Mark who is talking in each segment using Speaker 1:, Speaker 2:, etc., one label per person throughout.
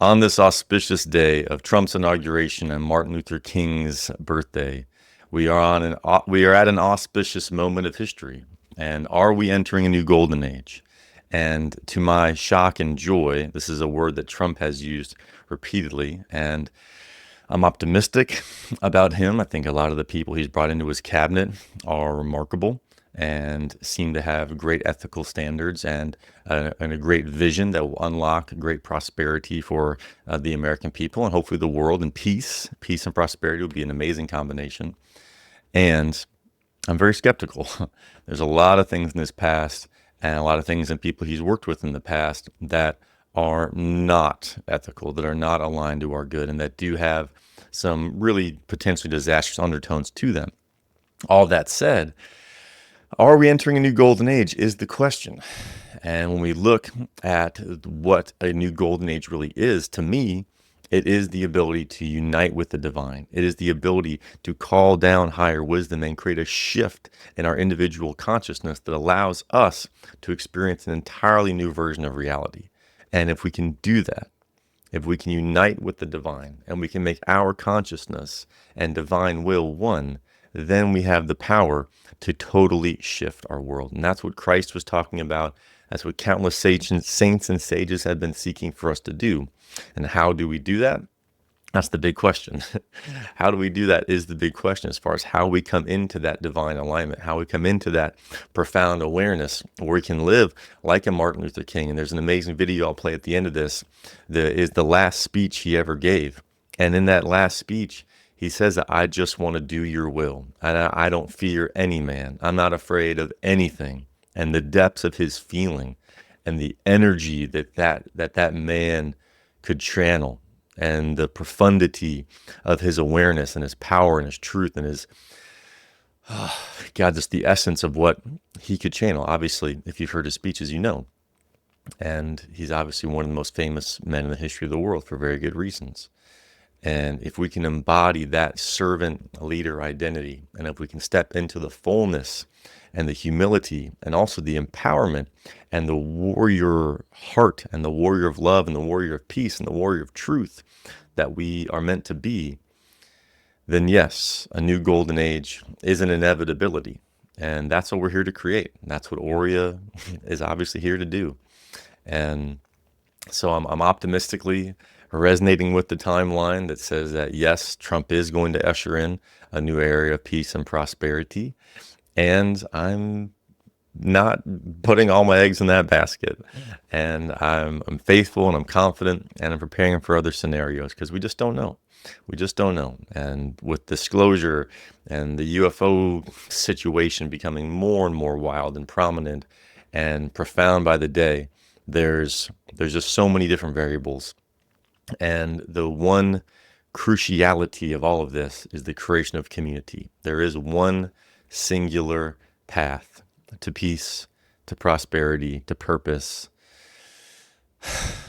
Speaker 1: On this auspicious day of Trump's inauguration and Martin Luther King's birthday, we are at an auspicious moment of history. And are we entering a new golden age? And to my shock and joy, this is a word that Trump has used repeatedly, and I'm optimistic about him. I think a lot of the people he's brought into his cabinet are remarkable and seem to have great ethical standards and a great vision that will unlock great prosperity for the American people and hopefully the world, and peace. Peace and prosperity will be an amazing combination. And I'm very skeptical. There's a lot of things in his past and a lot of things in people he's worked with in the past that are not ethical, that are not aligned to our good, and that do have some really potentially disastrous undertones to them. All that said, are we entering a new golden age is the question. And when we look at what a new golden age really is, to me, it is the ability to unite with the divine. It is the ability to call down higher wisdom and create a shift in our individual consciousness that allows us to experience an entirely new version of reality. And if we can do that, if we can unite with the divine and we can make our consciousness and divine will one, then we have the power to totally shift our world. And that's what Christ was talking about. That's what countless saints and sages have been seeking for us to do. And how do we do that? That's the big question. How do we do that is the big question, as far as how we come into that divine alignment, how we come into that profound awareness where we can live like a Martin Luther King. And there's an amazing video I'll play at the end of this that is the last speech he ever gave. And in that last speech, he says that I just want to do your will. And I don't fear any man. I'm not afraid of anything. And the depths of his feeling and the energy that man could channel, and the profundity of his awareness and his power and his truth and his, God, just the essence of what he could channel. Obviously, if you've heard his speeches, you know. And he's obviously one of the most famous men in the history of the world for very good reasons. And if we can embody that servant leader identity, and if we can step into the fullness and the humility and also the empowerment and the warrior heart and the warrior of love and the warrior of peace and the warrior of truth that we are meant to be, then yes, a new golden age is an inevitability. And that's what we're here to create. And that's what Aurea is obviously here to do. And so I'm optimistically resonating with the timeline that says that yes, Trump is going to usher in a new area of peace and prosperity. And I'm not putting all my eggs in that basket. And I'm faithful and I'm confident and I'm preparing for other scenarios because we just don't know. We just don't know. And with disclosure and the UFO situation becoming more and more wild and prominent and profound by the day, there's just so many different variables. And the one cruciality of all of this is the creation of community. There is one singular path to peace, to prosperity, to purpose,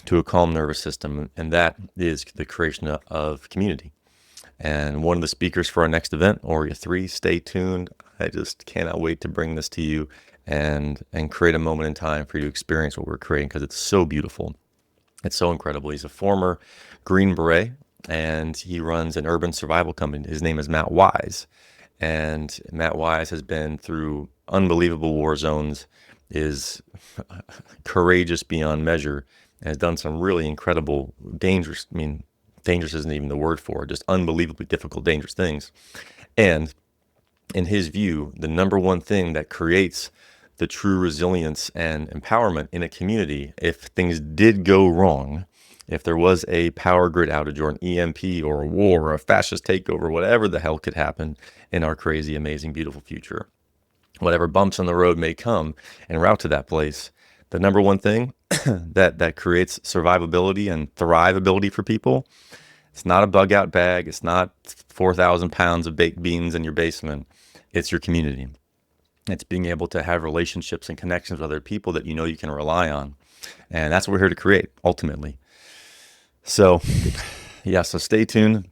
Speaker 1: to a calm nervous system, and that is the creation of community. And one of the speakers for our next event, Aurea 3, stay tuned. I just cannot wait to bring this to you and create a moment in time for you to experience what we're creating, because it's so beautiful. It's so incredible. He's a former Green Beret, and he runs an urban survival company. His name is Matt Wise. And Matt Wise has been through unbelievable war zones, is courageous beyond measure, and has done some really incredible, dangerous isn't even the word for it, just unbelievably difficult, dangerous things. And in his view, the number one thing that creates the true resilience and empowerment in a community, if things did go wrong, if there was a power grid outage or an EMP or a war or a fascist takeover, whatever the hell could happen in our crazy, amazing, beautiful future, whatever bumps on the road may come en route to that place, the number one thing that creates survivability and thrivability for people, it's not a bug out bag, it's not 4,000 pounds of baked beans in your basement, it's your community. It's being able to have relationships and connections with other people that you know you can rely on. And that's what we're here to create, ultimately. So, yeah, so stay tuned.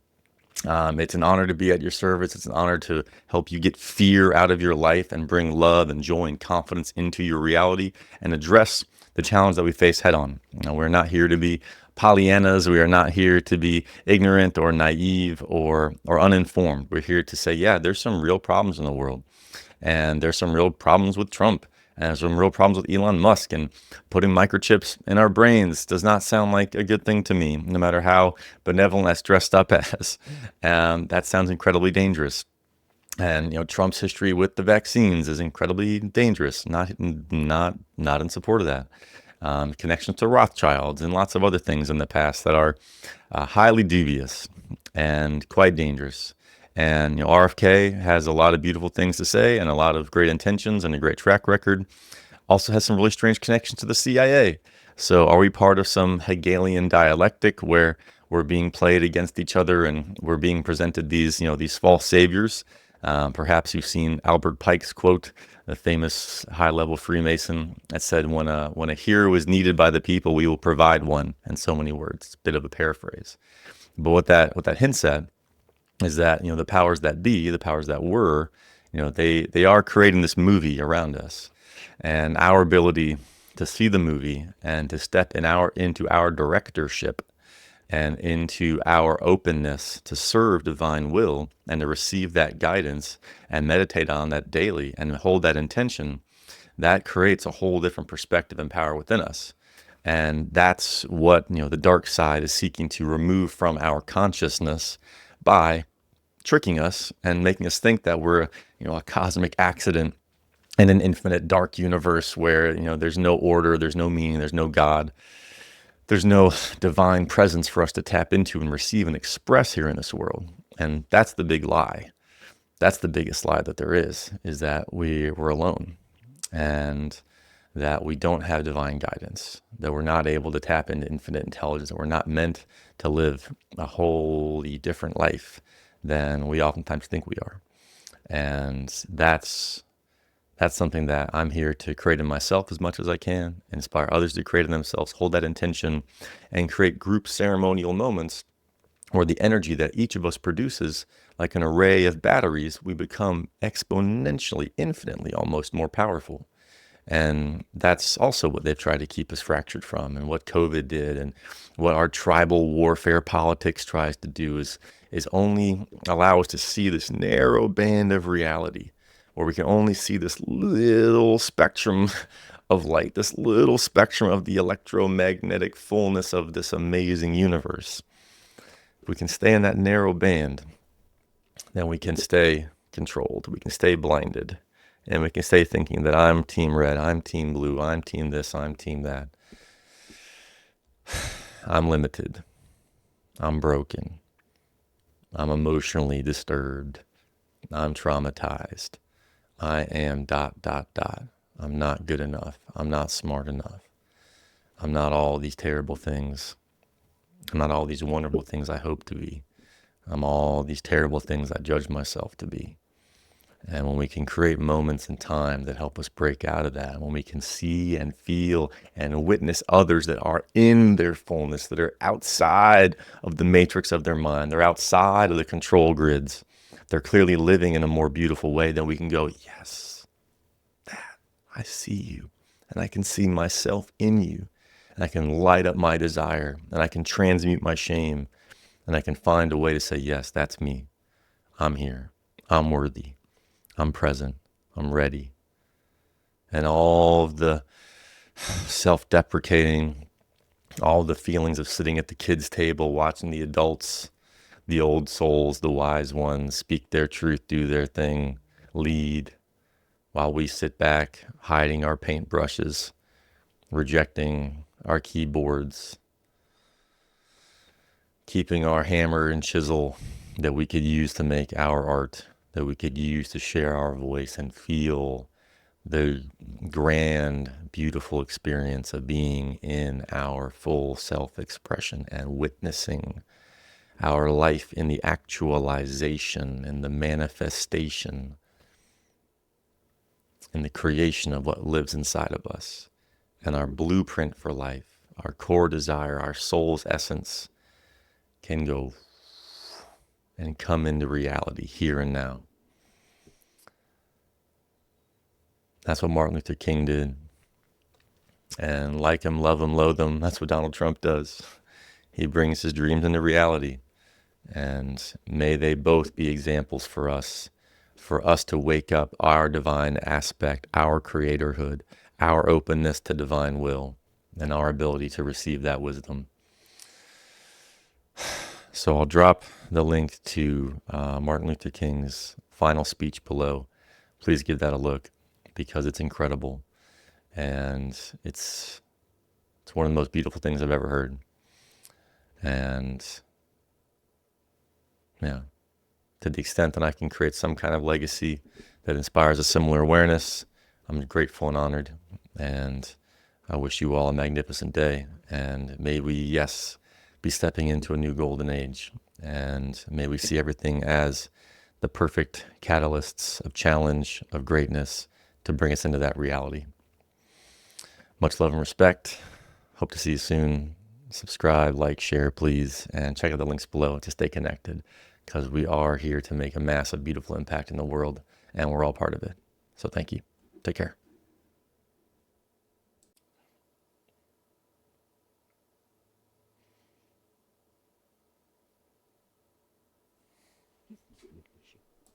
Speaker 1: It's an honor to be at your service. It's an honor to help you get fear out of your life and bring love and joy and confidence into your reality and address the challenge that we face head on. You know, we're not here to be Pollyannas. We are not here to be ignorant or naive or uninformed. We're here to say, yeah, there's some real problems in the world, and there's some real problems with Trump, and there's some real problems with Elon Musk. And putting microchips in our brains does not sound like a good thing to me, no matter how benevolent that's dressed up as. That sounds incredibly dangerous. And Trump's history with the vaccines is incredibly dangerous. Not in support of that. Connections to Rothschilds and lots of other things in the past that are highly dubious and quite dangerous. And RFK has a lot of beautiful things to say and a lot of great intentions and a great track record. Also has some really strange connections to the CIA. So are we part of some Hegelian dialectic where we're being played against each other and we're being presented these false saviors? Perhaps you've seen Albert Pike's quote, the famous high-level Freemason, that said, when a hero is needed by the people, we will provide one, in so many words. It's a bit of a paraphrase. But what that hints at is that, the powers that be, the powers that were, they are creating this movie around us. And our ability to see the movie and to step into our directorship and into our openness to serve divine will and to receive that guidance and meditate on that daily and hold that intention, that creates a whole different perspective and power within us. And that's what the dark side is seeking to remove from our consciousness by tricking us and making us think that we're a cosmic accident in an infinite dark universe where there's no order, there's no meaning, there's no God. There's no divine presence for us to tap into and receive and express here in this world. And that's the big lie. That's the biggest lie that there is that we're alone and that we don't have divine guidance, that we're not able to tap into infinite intelligence, that we're not meant to live a wholly different life than we oftentimes think we are. And that's something that I'm here to create in myself as much as I can, inspire others to create in themselves, hold that intention, and create group ceremonial moments where the energy that each of us produces, like an array of batteries, we become exponentially, infinitely, almost more powerful. And that's also what they've tried to keep us fractured from, and what COVID did, and what our tribal warfare politics tries to do is only allow us to see this narrow band of reality, where we can only see this little spectrum of light, this little spectrum of the electromagnetic fullness of this amazing universe. If we can stay in that narrow band, then we can stay controlled, we can stay blinded, and we can stay thinking that I'm team red, I'm team blue, I'm team this, I'm team that. I'm limited, I'm broken, I'm emotionally disturbed, I'm traumatized. I am ... I'm not good enough. I'm not smart enough. I'm not all these terrible things. I'm not all these wonderful things I hope to be. I'm all these terrible things I judge myself to be. And when we can create moments in time that help us break out of that, when we can see and feel and witness others that are in their fullness, that are outside of the matrix of their mind, they're outside of the control grids, they're clearly living in a more beautiful way, then we can go, yes, that, I see you, and I can see myself in you, and I can light up my desire, and I can transmute my shame, and I can find a way to say, yes, that's me. I'm here. I'm worthy. I'm present. I'm ready. And all of the self-deprecating, all the feelings of sitting at the kids' table, watching the adults, the old souls, the wise ones, speak their truth, do their thing, lead, while we sit back, hiding our paintbrushes, rejecting our keyboards, keeping our hammer and chisel that we could use to make our art, that we could use to share our voice and feel the grand, beautiful experience of being in our full self-expression and witnessing our life in the actualization and the manifestation and the creation of what lives inside of us, and our blueprint for life, our core desire, our soul's essence can go and come into reality here and now. That's what Martin Luther King did. And like him, love him, loathe him, that's what Donald Trump does. He brings his dreams into reality. And may they both be examples for us to wake up our divine aspect, our creatorhood, our openness to divine will, and our ability to receive that wisdom. So I'll drop the link to Martin Luther King's final speech below. Please give that a look because it's incredible. And it's one of the most beautiful things I've ever heard. And yeah, to the extent that I can create some kind of legacy that inspires a similar awareness, I'm grateful and honored. And I wish you all a magnificent day. And may we, yes, be stepping into a new golden age. And may we see everything as the perfect catalysts of challenge, of greatness to bring us into that reality. Much love and respect. Hope to see you soon. Subscribe, like, share, please, and check out the links below to stay connected because we are here to make a massive, beautiful impact in the world, and we're all part of it. So thank you. Take care.